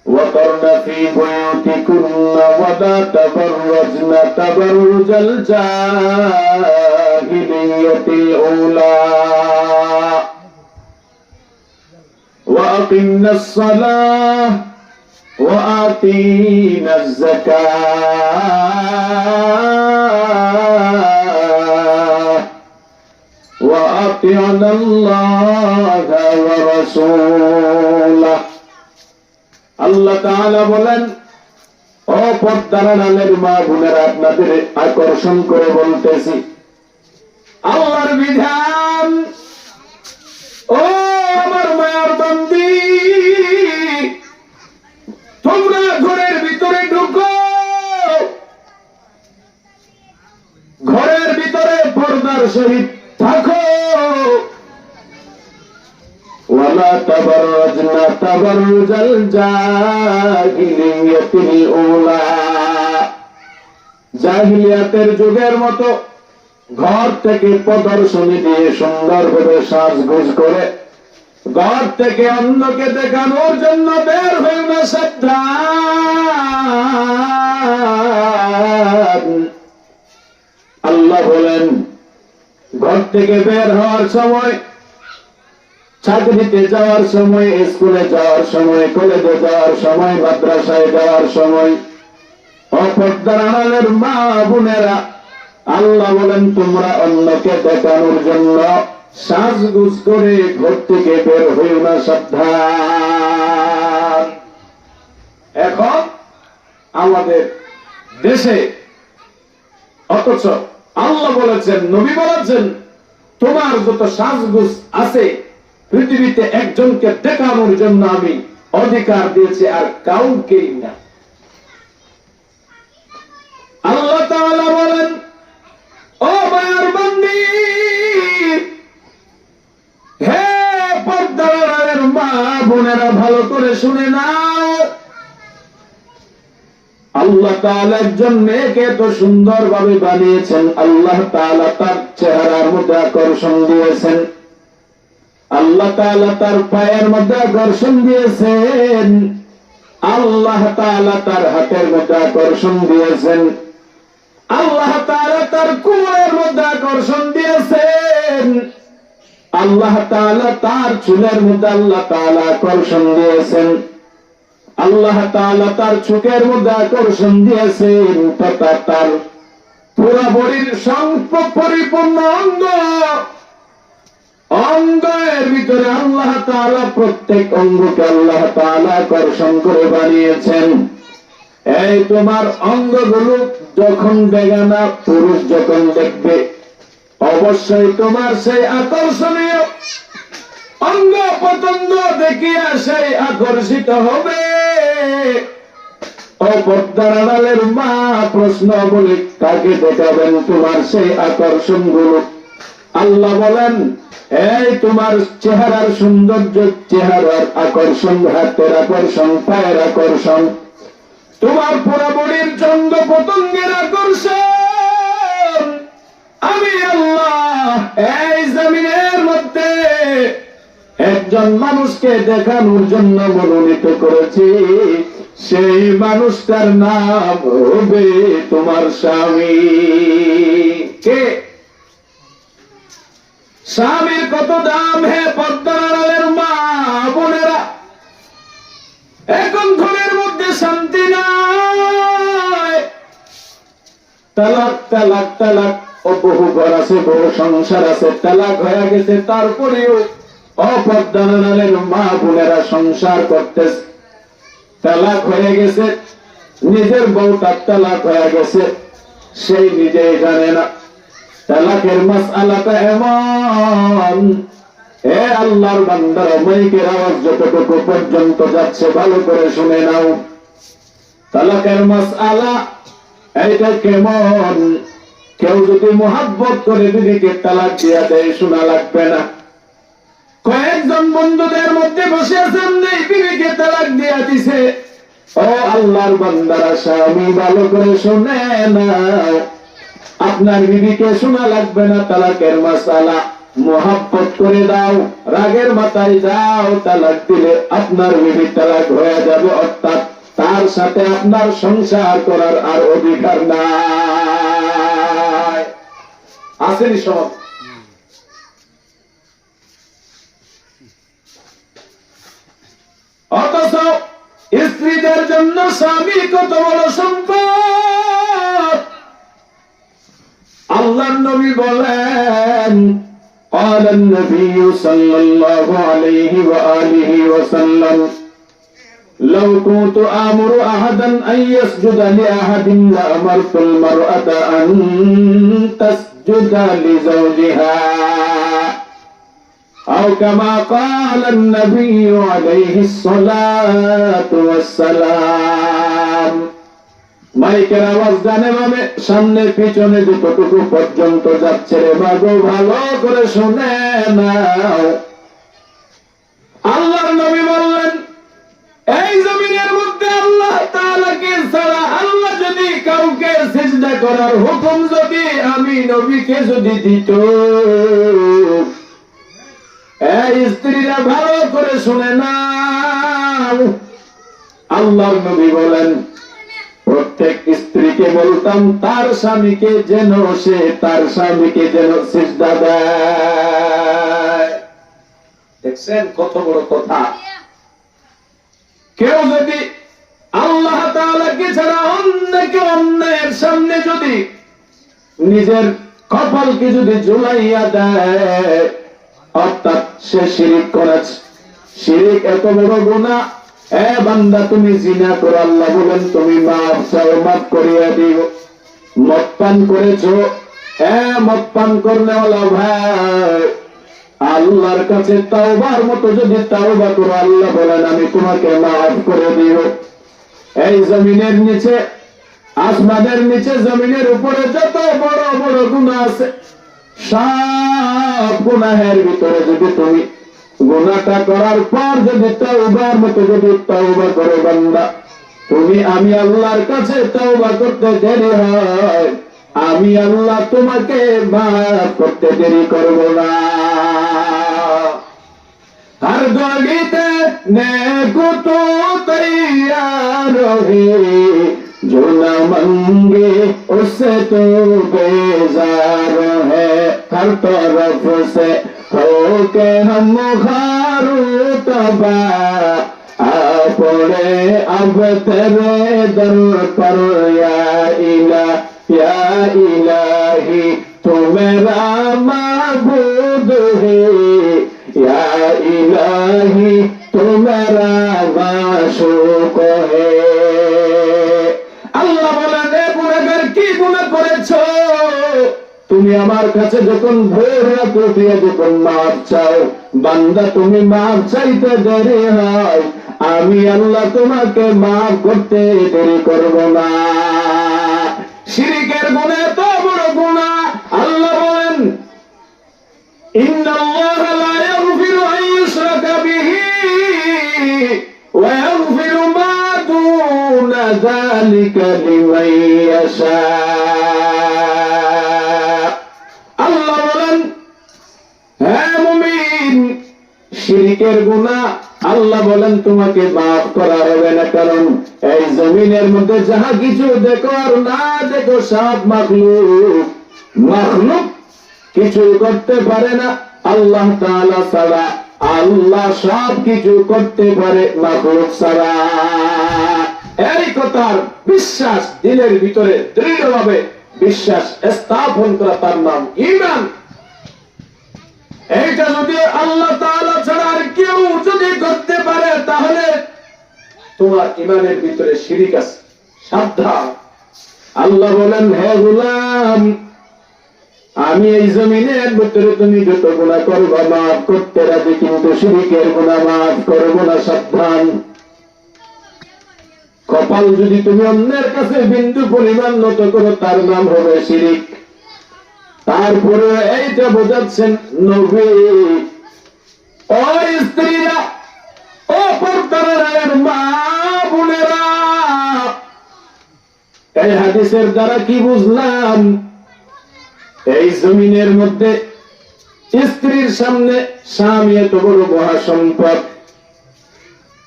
وقرن في بيوتكن ولا تبرجن تبرج الجاهلية الأولى وأقمنا الصلاة وآتينا الزكاة وأطعنا الله ورسوله আল্লাহ তাআলা বলেন, ও পর্দার আড়ালের মা বোনেরা, আপনাদের আকর্ষণ করে বলতেছি, আল্লাহর বিধান, ও আমার মায়ের বান্দি, তোমরা ঘরের ভিতরে ঢুকো, ঘরের ভিতরে পর্দার সহিত থাকো, ওয়ালা তাবাররাজনা তাবাররুজাল জাহিলিয়াতিল উলা, জাহিলিয়াতের যুগের মতো ঘর থেকে প্রদর্শনী দিয়ে সুন্দরভাবে সাজগোজ করে ঘর থেকে অন্যকে দেখানোর জন্য বের হয়ে না। সাবধান, আল্লাহ বলেন, ঘর থেকে বের হওয়ার সময়, চাকরিতে যাওয়ার সময়, স্কুলে যাওয়ার সময়, কলেজে যাওয়ার সময়, মাদ্রাসায় যাওয়ার সময়, অপর্দার আড়ালের মা বোনেরা, আল্লাহ বলেন, তোমরা অন্যকে দেখানোর জন্য সাজগুজ করে ঘর থেকে বের হইও না। সাবধান। এখন আমাদের দেশে অথচ আল্লাহ বলেছেন, নবী বলেছেন, তোমার যত সাজগুজ আছে পৃথিবীতে একজনকে দেখানোর জন্য আমি অধিকার দিয়েছি, আর কাউকেই না। আল্লাহ তাআলা বলেন, ও মায়ের বান্দি, হে পর্দার আড়ালের মা বোনেরা, ভালো করে শুনে নাও, আল্লাহ তাআলা একজন মেয়েকে এত সুন্দর ভাবে বানিয়েছেন, আল্লাহ তাআলা তার চেহারার মধ্যে আকর্ষণ দিয়েছেন, আল্লাহ তাআলা তার পায়ের মধ্যে আকর্ষণ দিয়েছেন, আল্লাহ তাআলা তার হাতের মধ্যে আকর্ষণ দিয়েছেন, আল্লাহ তাআলা তার কোমরের মধ্যে আকর্ষণ দিয়েছেন, আল্লাহ তাআলা তার চুলের মধ্যে আল্লাহ তাআলা আকর্ষণ দিয়েছেন, আল্লাহ তাআলা তার চোখের মধ্যে আকর্ষণ দিয়েছেন, তথা তার পুরো বডির পরিপূর্ণ অঙ্গের ভিতরে আল্লাহ তাআলা প্রত্যেক অঙ্গকে আল্লাহ তাআলা আকর্ষণ করে বানিয়েছেন। এই তোমার অঙ্গগুলো যখন বেগানা পুরুষ যখন দেখবে, অবশ্যই তোমার সেই আকর্ষণীয় অঙ্গ পতঙ্গ দেখিয়া সেই আকর্ষিত হবে। ও পর্দার আড়ালের মা, প্রশ্ন বলে, কাকে দেখাবেন তোমার সেই আকর্ষণ গুলো? আল্লাহ বলেন, এই তোমার চেহারার সৌন্দর্য, চেহারার আকর্ষণ, হাতের আকর্ষণ, পায়ের আকর্ষণ, তোমার পুরো বডির চন্দ্র পতঙ্গের আকর্ষণ, আমি আল্লাহ এই জমিনের মধ্যে একজন মানুষকে দেখানোর জন্য মনোনীত করেছি। সেই মানুষটার নাম হবে তোমার স্বামী। কে? স্বামীর কত দাম হে পর্দার আড়ালের মা বোনেরা। এখন ঘরের মধ্যে শান্তি নাই, তালাক তালাক তালাক। ও বহু ঘর আছে, বহু সংসার আছে, তালাক হয়ে গেছে, তারপরেও অপর্দার আড়ালের মা বোনেরা সংসার করতেছে। তালাক হয়ে গেছে, নিজের বউটা তালাক হয়ে গেছে, সেই নিজেই জানে না। তালাকের মাসআলাটা এমন, হে আল্লাহর বান্দারা, মাইকের আওয়াজ যতটুকু পর্যন্ত যাচ্ছে ভালো করে শুনে নাও। তালাকের মাসআলা এইটা কেমন? কেউ যদি মুহাব্বত করে দিদিকে তালাক দিয়া দেয়, শোনা লাগবে না। কয়েকজন বন্ধুদের মধ্যে বসে আছেন, নেই বিবিকে তালাক দিয়া দিছে। ও আল্লাহর বান্দারা, স্বামী ভালো করে শুনে নাও, আপনার বিবিকে শোনা লাগবে না তালাকের মাসআলা। মোহাব্বত করে দাও, রাগের মাথায় যাও তালাক দিলে আপনার বিবি তালাক হয়ে যাবে, অর্থাৎ তার সাথে আপনার সংসার করার আর অধিকার নাই। আসেনি সব? অথচ স্ত্রীদের জন্য স্বামী কত বড় সম্পদ। আল্লাহর নবী বলেন, قال النبي صلى الله عليه وآله وسلم لو كنت آمر أحدا أن يسجد لأحد لأمرت المرأة أن تسجد لزوجها أو كما قال النبي عليه الصلاة والسلام। মাইকের আওয়াজ জানে ভাবে সামনে পিছনে যতটুকু পর্যন্ত যাচ্ছে রে বাগো, ভালো করে শুনে নাও। আল্লাহর নবী বললেন, এই জমিনের মধ্যে আল্লাহ তাআলাকে ছাড়া আল্লাহ যদি কাউকে সিজদা করার হুকুম যদি আমি নবীকে যদি দিত, এই স্ত্রীরা ভালো করে শুনে নাও। আল্লাহর নবী বলেন, প্রত্যেক স্ত্রীকে বলতাম তার স্বামীকে যেন সে তার স্বামীকে যেন সিজদা দেয়। দেখছেন কত বড় কথা। কেউ যদি আল্লাহ তাআলাকে ছাড়া অন্যকে অন্যের সামনে যদি নিজের কপালকে যদি ঝুলাইয়া দেয়, অর্থাৎ সে শিরিক করেছে। শিরিক এত বড় গুনাহ। এ বান্দা তুমি জিনা করো, আল্লাহ বলেন তুমি মাফ চাও, মাফ করিয়া দিও। মদ পান করেছো, মদ পান করনেওয়ালা ভাই, আল্লাহর কাছে তাওবার মতো যদি তাওবা করো, আল্লাহ বলেন আমি তোমাকে মাফ করে দিও। এই জমিনের নিচে, আসমানের নিচে, জমিনের উপরে যত বড় বড় গুনাহ আছে, সব গুনাহের ভিতরে যদি তুমি গুনাহটা করার পর যদি তাওবার মতো যদি তাওবা করো বান্দা, তুমি আমি আল্লাহর কাছে তাওবা করতে দেরি হয়, আমি আল্লাহ তোমাকে মাফ করতে দেরি করব না। हर गलीते नेको तो तैयार है, जो न मंगे उससे तो बेजार है। हर तरफ से होके हम खारू तबा आ पड़े अब तेरे दर पर, या इलाही तू मेरा माबूद है, या इलाही तू मेरा माशूक है। আল্লাহ বলেন, এ গুনাহগার কি গুনাহ করেছো? তুমি আমার কাছে যখন ভোর রাত উঠিয়ে যখন মাফ চাও, বান্দা তুমি মাফ চাইতে দেরি হয়, আমি আল্লাহ তোমাকে মাফ করতে দেরি করব না। শিরকের গুনাহ এত বড় গুনাহ, আল্লাহ বলেন, ইন্নাল্লাহা লা ইয়াগফিরু আন ইউশরাকা বিহি ওয়া ইয়াগফিরু মা দুনা যালিকা লিমান ইয়াশা। আল্লাহ বলেন, হে মুমিন, শিরকের গুনাহ আল্লাহ বলেন তোমাকে মাফ করা হবে না, কারণ এই জমিনের মধ্যে যাহা কিছু দেখো আর না দেখো সব মাখলুক কিছু করতে পারে না আল্লাহ তাআলা ছাড়া। আল্লাহ সব কিছু করতে পারে মাখলুক ছাড়া। এই কথার বিশ্বাস দিলের ভিতরে দৃঢ়ভাবে বিশ্বাস স্থাপন করা তার নাম ঈমান। এইটা যদি আল্লাহ তাআলা ছাড়া আর কেউ যদি করতে পারে, তাহলে তোমার ঈমানের ভিতরে শিরক আছে, সাবধান। আল্লাহ বলেন, হে গোলাম, আমি এই জমিনের ভিতরে তুমি যত গুনাহ করবা মাফ করতে রাজি, কিন্তু শিরকের গুনাহ মাফ করব না, সাবধান। কপাল যদি তুমি অন্যের কাছে বিন্দু পরিমাণ নত করো, তার নাম হবে শিরক। তারপরে এইটা বোঝাচ্ছেন নবী, ও স্ত্রীরা, ও পর্দার মা বোনেরা, এই হাদিসের দ্বারা কি বুঝলাম? এই জমিনের মধ্যে স্ত্রীর সামনে স্বামী এত বড় মহাসম্পদ,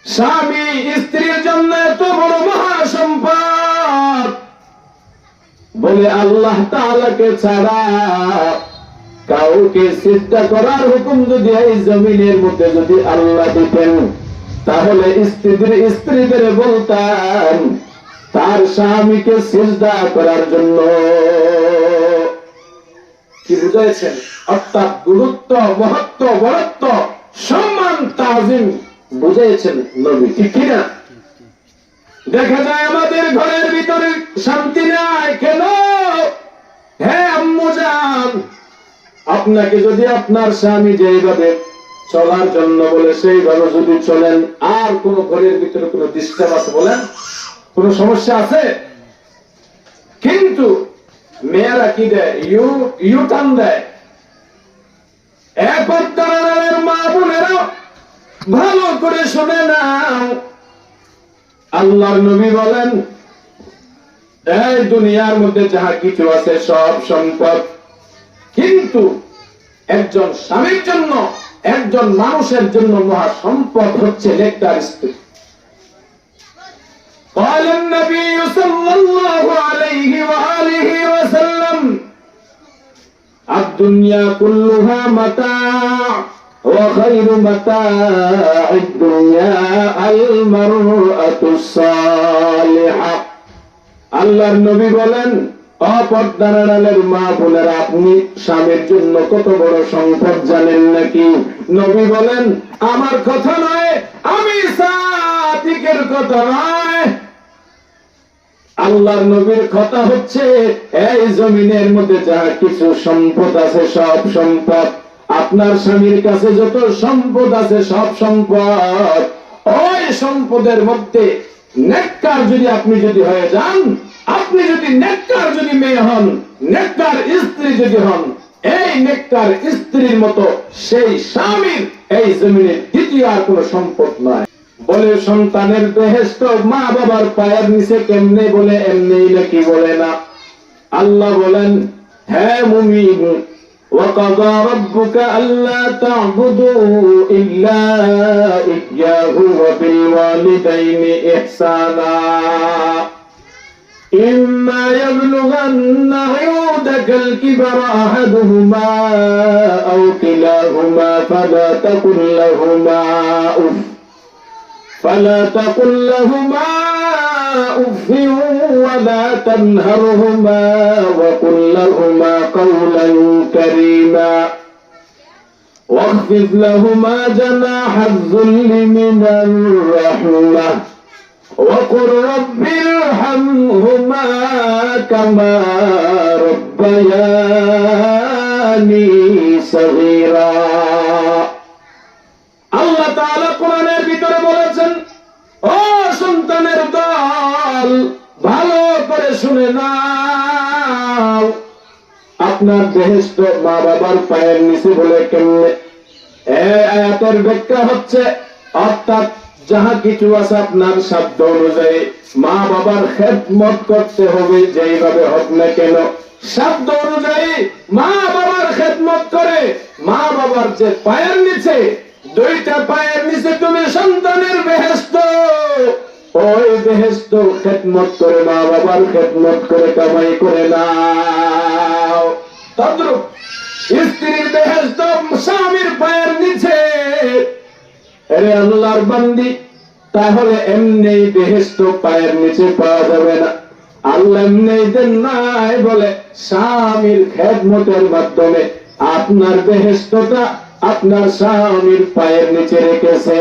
স্বামী স্ত্রীর জন্য এত বড় মহাসম্পদ, বলে আল্লাহ তাআলাকে ছাড়া কাউকে সিজদা করার হুকুম যদি এই জমিনের মধ্যে যদি আল্লাহ দিতেন, তাহলে স্ত্রীদের বলতেন তার স্বামীকে সিজদা করার জন্য। কি বুঝাইছেন? অর্থাৎ গুরুত্ব, মহত্ব, বড়ত্ব, সম্মান, তাজিম বুঝাইছেন নবী, ঠিক কিনা? দেখা যায় আমাদের ঘরের ভিতরে শান্তি নাই কেন? হ্যাঁ আম্মু জান, আপনাকে যদি আপনার স্বামী যেইভাবে চলার জন্য বলে সেইভাবে যদি চলেন, আর কোন ঘরের ভিতরে কোন ডিস্টার্ব আছে বলেন? কোন সমস্যা আছে? কিন্তু মেয়েরা কি দেয়? ইউটার্ন দেয়। এরপর তার মা বোনেরা ভালো করে শুনে নাও, আল্লাহর নবী বলেন এই দুনিয়ার মধ্যে যাহা কিছু আছে সব সম্পদ, কিন্তু একজন স্বামীর জন্য, একজন মানুষের জন্য মহা সম্পদ হচ্ছে নেককার স্ত্রী। قال النبي صلى الله عليه وآله وسلم الدنيا كلها متاع وخير متاع الدنيا المرأة الصالحة। আল্লাহর নবী বলেন, অপর্দার আড়ালের মা বোনেরা, আপনি স্বামীর জন্য কত বড় সম্পদ জানেন নাকি? নবী বলেন, আমার কথা নয়, আমি সাদিকের কথা নয়, আল্লাহর নবীর কথা হচ্ছে এই জমিনের মধ্যে যাহা কিছু সম্পদ আছে সব সম্পদ, আপনার স্বামীর কাছে যত সম্পদ আছে সব সম্পদ, ওই সম্পদের মধ্যে নেককার যদি আপনি যদি হয়ে যান, আপনি যদি নেককার যদি মেয়ে হন, নেককার স্ত্রী যদি হন, এই নেককার স্ত্রীর মতো সেই স্বামীর এই জমিনে দ্বিতীয় আর কোন সম্পদ নয়। বলে সন্তানের বেহেশত মা বাবার পায়ের নিচে কেমনে? বলে এমনি নাকি? বলে না। আল্লাহ বলেন, হ্যাঁ মুমিন, وَقَضَى رَبُّكَ أَلَّا تَعْبُدُوا إِلَّا إِيَّاهُ وَبِالْوَالِدَيْنِ إِحْسَانًا إِمَّا يَبْلُغَنَّ عِندَكَ الْكِبَرَ أَحَدُهُمَا أَوْ كِلَاهُمَا فلا تقل لهما أف ولا تنهرهما وقل لهما قولا كريما واخفض لهما جناح الذل من الرحمة وقل رب ارحمهما كما ربياني صغيرا। আল্লাহ তাআলা কোরআনের ভিতরে বলেছেন, ও সন্তানের দল, ভালো করে শুনে নাও, আপনার বেহেশত মা বাবার পায়ের নিচে। বলে কেমনে? এই আয়াতের ব্যাখ্যা হচ্ছে, অর্থাৎ যাহা কিছু আছে আপনার সাধ্য অনুযায়ী মা বাবার খেদমত করতে হবে, যেইভাবে হোক না কেন সাধ্য অনুযায়ী মা বাবার খেদমত করে, মা বাবার যে পায়ের নিচে, দুইটা পায়ের নিচে তুমি সন্তানের বেহেশত, ওই বেহেশত খেদমত করে, মা বাবার খেদমত করে কামাই করে নাও। তদ্রূপ স্ত্রীর বেহেশত স্বামীর পায়ের নিচে। আরে আল্লাহর বান্দি, তাহলে এমনি বেহেশত পায়ের নিচে পাওয়া যাবে না। আল্লাহ এমনি দেন নাই, বলে স্বামীর খেদমতের মাধ্যমে আপনার বেহেশতটা আপনার স্বামীর পায়ের নিচে রেখেছে।